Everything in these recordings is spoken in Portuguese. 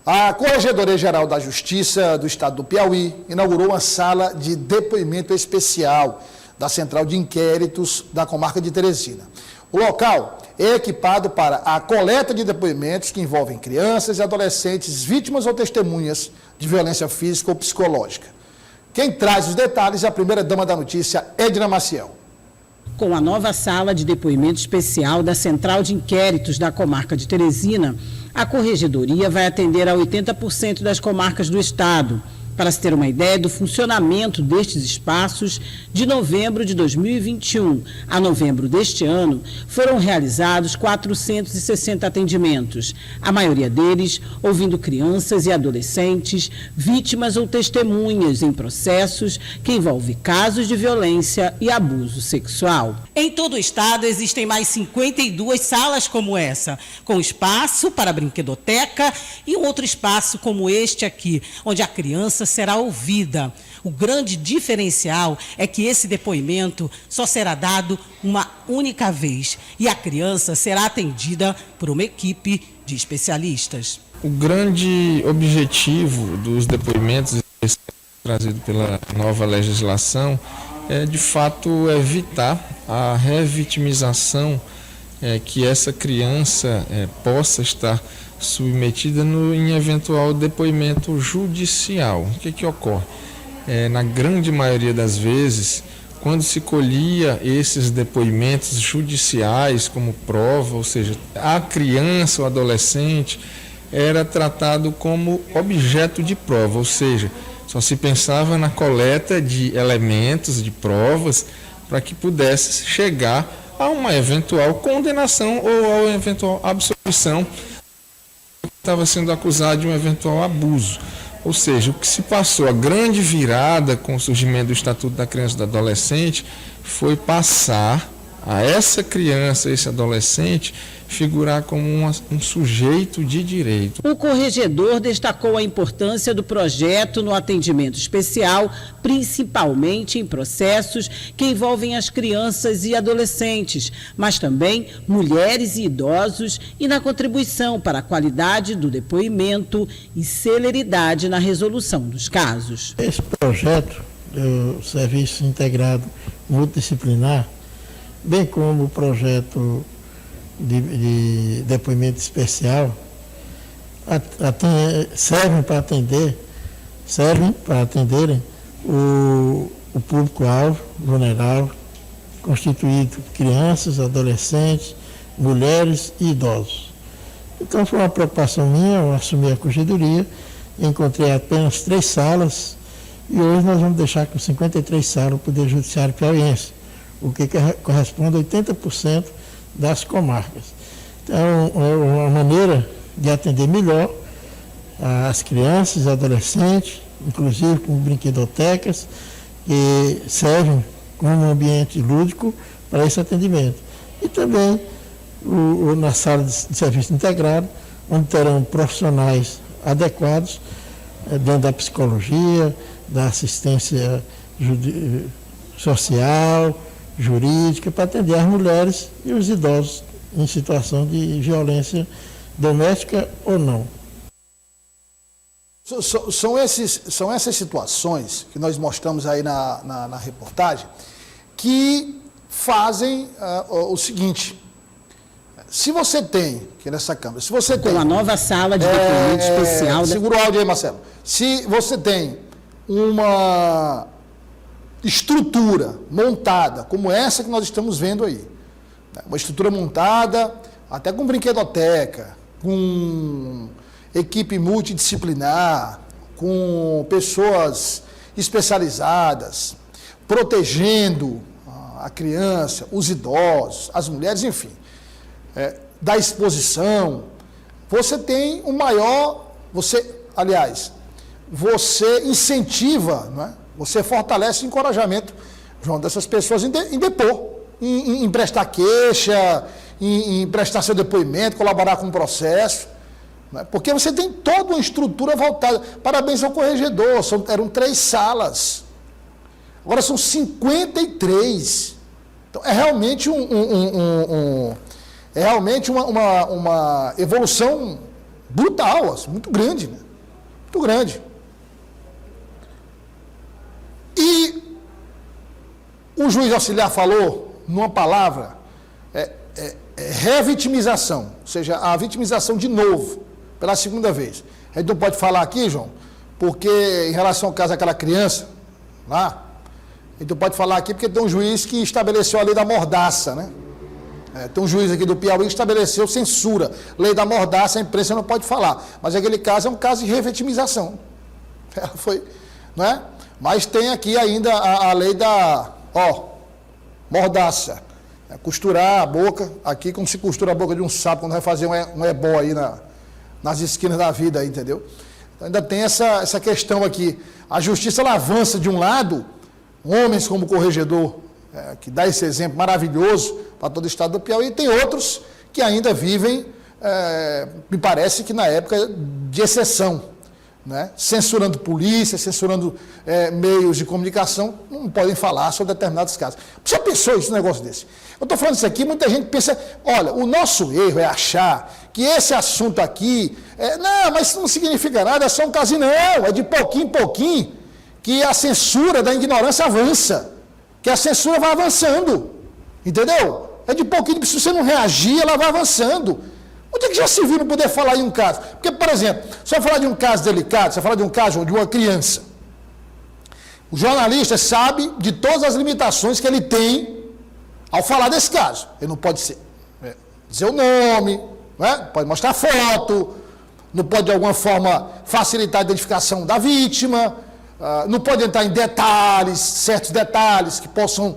A Corregedoria-Geral da Justiça do Estado do Piauí inaugurou uma sala de depoimento especial da Central de Inquéritos da Comarca de Teresina. O local é equipado para a coleta de depoimentos que envolvem crianças e adolescentes vítimas ou testemunhas de violência física ou psicológica. Quem traz os detalhes é a primeira-dama da notícia, Edna Maciel. Com a nova sala de depoimento especial da Central de Inquéritos da Comarca de Teresina, a Corregedoria vai atender a 80% das comarcas do estado. Para se ter uma ideia do funcionamento destes espaços, de novembro de 2021 a novembro deste ano, foram realizados 460 atendimentos, a maioria deles ouvindo crianças e adolescentes, vítimas ou testemunhas em processos que envolvem casos de violência e abuso sexual. Em todo o estado existem mais 52 salas como essa, com espaço para brinquedoteca e um outro espaço como este aqui, onde a criança será ouvida. O grande diferencial é que esse depoimento só será dado uma única vez e a criança será atendida por uma equipe de especialistas. O grande objetivo dos depoimentos trazido pela nova legislação é, de fato, evitar a revitimização que essa criança possa estar submetida em eventual depoimento judicial. O que ocorre? Na grande maioria das vezes, quando se colhia esses depoimentos judiciais como prova, ou seja, a criança ou adolescente era tratado como objeto de prova, ou seja, só se pensava na coleta de elementos, de provas, para que pudesse chegar a uma eventual condenação ou a uma eventual absolvição estava sendo acusado de um eventual abuso. Ou seja, o que se passou, a grande virada com o surgimento do Estatuto da Criança e do Adolescente, foi passar a essa criança, esse adolescente, figurar como um sujeito de direito. O corregedor destacou a importância do projeto no atendimento especial, principalmente em processos que envolvem as crianças e adolescentes, mas também mulheres e idosos, e na contribuição para a qualidade do depoimento e celeridade na resolução dos casos. Esse projeto do Serviço Integrado Multidisciplinar, bem como o projeto de depoimento especial, servem para atenderem o público-alvo vulnerável, constituído por crianças, adolescentes, mulheres e idosos. Então foi uma preocupação minha, eu assumi a corregedoria, encontrei apenas 3 salas e hoje nós vamos deixar com 53 salas o Poder Judiciário Piauiense, o que corresponde a 80% das comarcas. Então, é uma maneira de atender melhor as crianças e adolescentes, inclusive com brinquedotecas, que servem como um ambiente lúdico para esse atendimento. E também na sala de serviço integrado, onde terão profissionais adequados, dentro da psicologia, da assistência social, jurídica, para atender as mulheres e os idosos em situação de violência doméstica ou não. São essas situações que nós mostramos aí na reportagem que fazem o seguinte: se você tem, aqui nessa câmera, se você tem... Com a nova sala de depoimento especial... Segura o áudio aí, Marcelo. Se você tem uma estrutura montada, como essa que nós estamos vendo aí, uma estrutura montada, até com brinquedoteca, com equipe multidisciplinar, com pessoas especializadas, protegendo a criança, os idosos, as mulheres, enfim, da exposição, você tem o maior, você incentiva, não é? Você fortalece o encorajamento, João, dessas pessoas em depor, em prestar queixa, em prestar seu depoimento, colaborar com o processo, né? Porque você tem toda uma estrutura voltada. Parabéns ao corregedor, eram 3 salas, agora são 53. Então é realmente uma evolução brutal, assim, muito grande, né? Muito grande. E o juiz auxiliar falou, numa palavra, revitimização, ou seja, a vitimização de novo, pela segunda vez. A gente não pode falar aqui, João, porque em relação ao caso daquela criança, lá, a gente não pode falar aqui porque tem um juiz que estabeleceu a lei da mordaça, né? Tem um juiz aqui do Piauí que estabeleceu censura. Lei da mordaça, a imprensa não pode falar. Mas aquele caso é um caso de revitimização. Ela foi, não é? Mas tem aqui ainda a lei da, mordaça. Costurar a boca, aqui como se costura a boca de um sapo quando vai fazer um ebó aí nas esquinas da vida, aí, entendeu? Então ainda tem essa questão aqui. A justiça ela avança de um lado, homens como o corregedor, que dá esse exemplo maravilhoso para todo o estado do Piauí, e tem outros que ainda vivem, me parece que na época de exceção, né? Censurando polícia, censurando meios de comunicação, não podem falar sobre determinados casos. Você já pensou isso, um negócio desse? Eu estou falando isso aqui, muita gente pensa, olha, o nosso erro é achar que esse assunto aqui, não, mas isso não significa nada, é só um casinho, não, é de pouquinho em pouquinho que a censura da ignorância avança, que a censura vai avançando, entendeu? É de pouquinho, se você não reagir, ela vai avançando. Onde é que já se viu não poder falar em um caso? Porque, por exemplo, se eu falar de um caso delicado, se eu falar de um caso de uma criança, o jornalista sabe de todas as limitações que ele tem ao falar desse caso. Ele não pode dizer o nome, né? Pode mostrar foto, não pode de alguma forma facilitar a identificação da vítima, não pode entrar em detalhes, certos detalhes que possam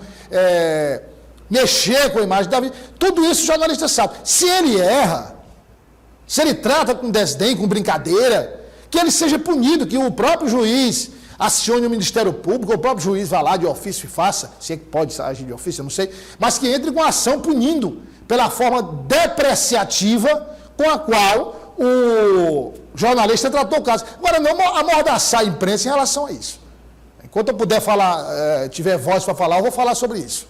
mexer com a imagem da vítima. Tudo isso o jornalista sabe. Se ele erra, se ele trata com desdém, com brincadeira, que ele seja punido, que o próprio juiz acione o Ministério Público, o próprio juiz vá lá de ofício e faça, se é que pode agir de ofício, eu não sei, mas que entre com a ação punindo pela forma depreciativa com a qual o jornalista tratou o caso. Agora, não amordaçar a imprensa em relação a isso. Enquanto eu puder falar, tiver voz para falar, eu vou falar sobre isso.